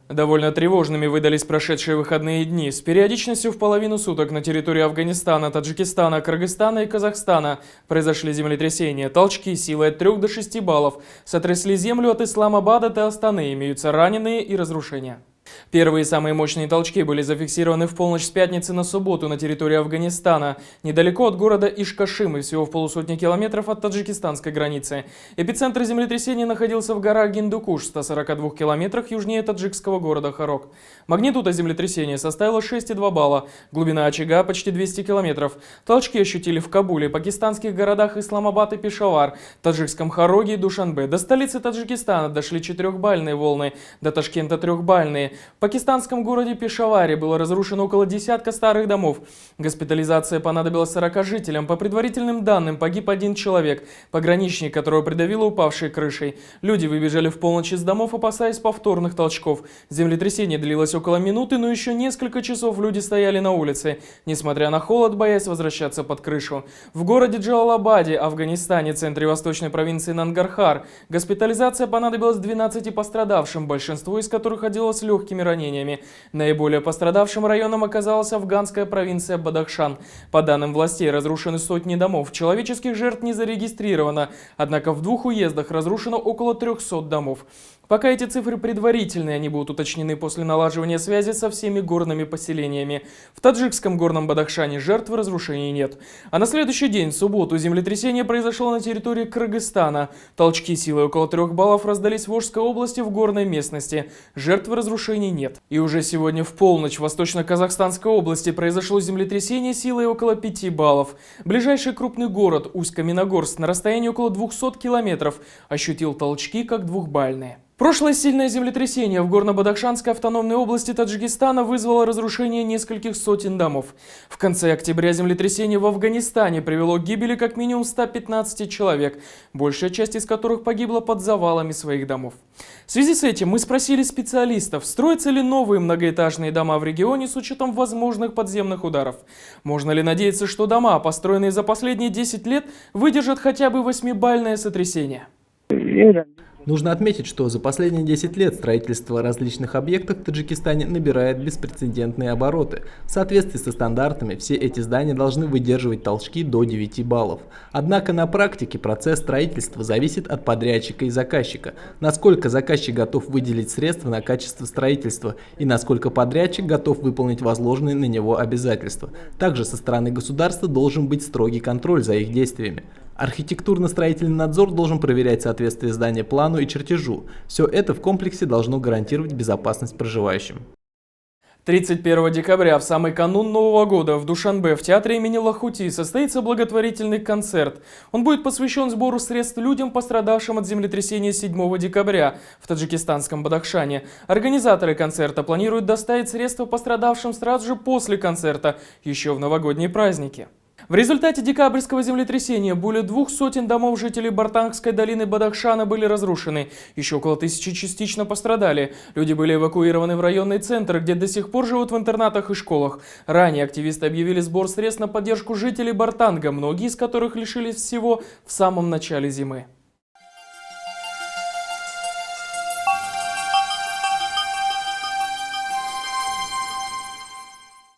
Довольно тревожными выдались прошедшие выходные дни. С периодичностью в половину суток на территории Афганистана, Таджикистана, Кыргызстана и Казахстана произошли землетрясения. Толчки силой от 3 до 6 баллов сотрясли землю от Исламабада до Астаны. Имеются раненые и разрушения. Первые самые мощные толчки были зафиксированы в полночь с пятницы на субботу на территории Афганистана, недалеко от города Ишкашим и всего в полусотни километров от таджикистанской границы. Эпицентр землетрясения находился в горах Гиндукуш, в 142 километрах южнее таджикского города Харок. Магнитуда землетрясения составила 6,2 балла, глубина очага почти 200 километров. Толчки ощутили в Кабуле, пакистанских городах Исламабад и Пешавар, таджикском Хароге и Душанбе. До столицы Таджикистана дошли 4-бальные волны, до Ташкента 3-бальные. В пакистанском городе Пешаваре было разрушено около десятка старых домов. Госпитализация понадобилась 40 жителям. По предварительным данным, погиб 1 человек, пограничник, которого придавило упавшей крышей. Люди выбежали в полночь из домов, опасаясь повторных толчков. Землетрясение длилось около минуты, но еще несколько часов люди стояли на улице, несмотря на холод, боясь возвращаться под крышу. В городе Джалалабаде, Афганистане, центре восточной провинции Нангархар, госпитализация понадобилась 12 пострадавшим, большинство из которых оделось легкими ранениями. Наиболее пострадавшим районом оказалась афганская провинция Бадахшан. По данным властей, разрушены сотни домов. Человеческих жертв не зарегистрировано, однако в 2 уездах разрушено около 300 домов. Пока эти цифры предварительные, они будут уточнены после налаживания связи со всеми горными поселениями. В таджикском горном Бадахшане жертв и разрушений нет. А на следующий день, в субботу, землетрясение произошло на территории Кыргызстана. Толчки силой около 3 баллов раздались в Волжской области в горной местности. Жертв и разрушений нет. И уже сегодня в полночь в Восточно-Казахстанской области произошло землетрясение силой около 5 баллов. Ближайший крупный город Усть-Каменогорск на расстоянии около 200 километров ощутил толчки как 2-бальные. Прошлое сильное землетрясение в Горно-Бадахшанской автономной области Таджикистана вызвало разрушение нескольких сотен домов. В конце октября землетрясение в Афганистане привело к гибели как минимум 115 человек, большая часть из которых погибла под завалами своих домов. В связи с этим мы спросили специалистов, строятся ли новые многоэтажные дома в регионе с учетом возможных подземных ударов. Можно ли надеяться, что дома, построенные за последние 10 лет, выдержат хотя бы 8-бальное сотрясение? Нужно отметить, что за последние 10 лет строительство различных объектов в Таджикистане набирает беспрецедентные обороты. В соответствии со стандартами, все эти здания должны выдерживать толчки до 9 баллов. Однако на практике процесс строительства зависит от подрядчика и заказчика. Насколько заказчик готов выделить средства на качество строительства и насколько подрядчик готов выполнить возложенные на него обязательства. Также со стороны государства должен быть строгий контроль за их действиями. Архитектурно-строительный надзор должен проверять соответствие здания плану и чертежу. Все это в комплексе должно гарантировать безопасность проживающим. 31 декабря, в самый канун Нового года, в Душанбе, в театре имени Лахути, состоится благотворительный концерт. Он будет посвящен сбору средств людям, пострадавшим от землетрясения 7 декабря в таджикистанском Бадахшане. Организаторы концерта планируют доставить средства пострадавшим сразу же после концерта, еще в новогодние праздники. В результате декабрьского землетрясения более 200 домов жителей Бартангской долины Бадахшана были разрушены. Еще около 1000 частично пострадали. Люди были эвакуированы в районный центр, где до сих пор живут в интернатах и школах. Ранее активисты объявили сбор средств на поддержку жителей Бартанга, многие из которых лишились всего в самом начале зимы.